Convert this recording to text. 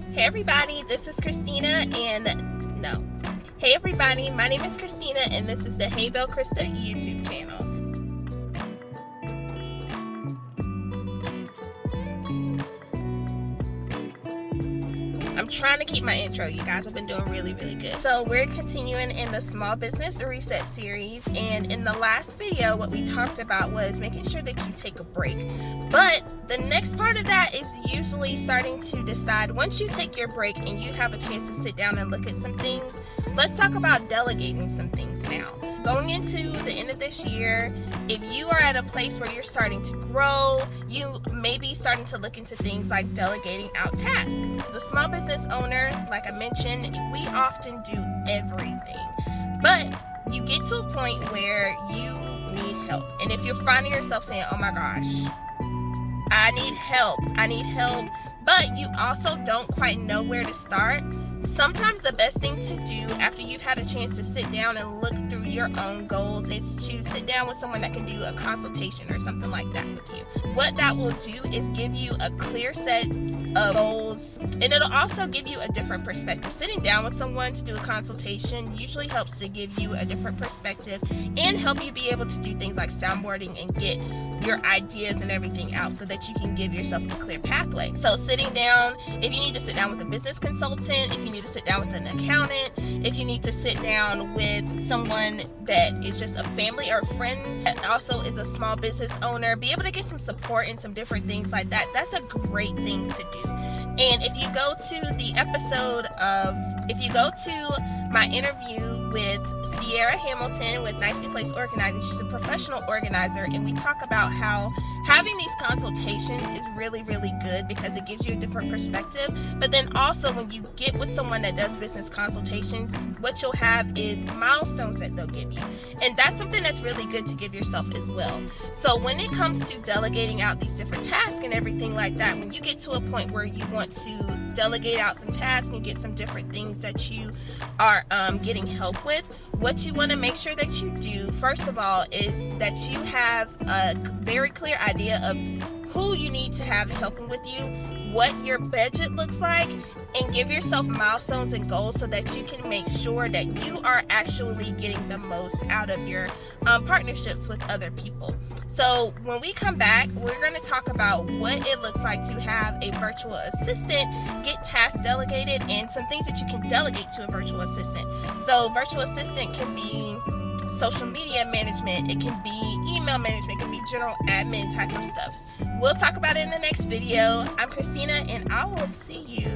Hey everybody, this is Christina Hey everybody, my name is Christina and this is the HeyBelleChrista YouTube channel. I'm trying to keep my intro, you guys. Have been doing really good. So we're continuing in the small business reset series, and in the last video what we talked about was making sure that you take a break. But the next part of that is usually starting to decide, once you take your break and you have a chance to sit down and look at some things, let's talk about delegating some things now. Going into the end of this year, if you are at a place where you're starting to grow, you may be starting to look into things like delegating out tasks. As a small business owner, like I mentioned, we often do everything. But you get to a point where you need help. And if you're finding yourself saying, oh my gosh, I need help, but you also don't quite know where to start, sometimes the best thing to do after you've had a chance to sit down and look through your own goals is to sit down with someone that can do a consultation or something like that with you. What that will do is give you a clear set of goals, and it'll also give you a different perspective. Sitting down with someone to do a consultation usually helps to give you a different perspective and help you be able to do things like soundboarding and get your ideas and everything out so that you can give yourself a clear pathway. So sitting down, if you need to sit down with a business consultant, if you need to sit down with an accountant, if you need to sit down with someone that is just a family or a friend that also is a small business owner, be able to get some support and some different things like that, that's a great thing to do. And if you go to my interview with Sierra Hamilton with Nicely Placed Organizing, she's a professional organizer, and we talk about how having these consultations is really good because it gives you a different perspective. But then also when you get with someone that does business consultations, what you'll have is milestones that they'll give you, and that's something that's really good to give yourself as well. So when it comes to delegating out these different tasks and everything like that, when you get to a point where you want to delegate out some tasks and get some different things that you are getting help with, what you want to make sure that you do first of all is that you have a very clear idea of who you need to have helping with you, what your budget looks like, and give yourself milestones and goals so that you can make sure that you are actually getting the most out of your partnerships with other people. So when we come back, we're going to talk about what it looks like to have a virtual assistant get tasks delegated and some things that you can delegate to a virtual assistant. So virtual assistant can be social media management, it can be email management, it can be general admin type of stuff. We'll talk about it in the next video. I'm Christina, and I will see you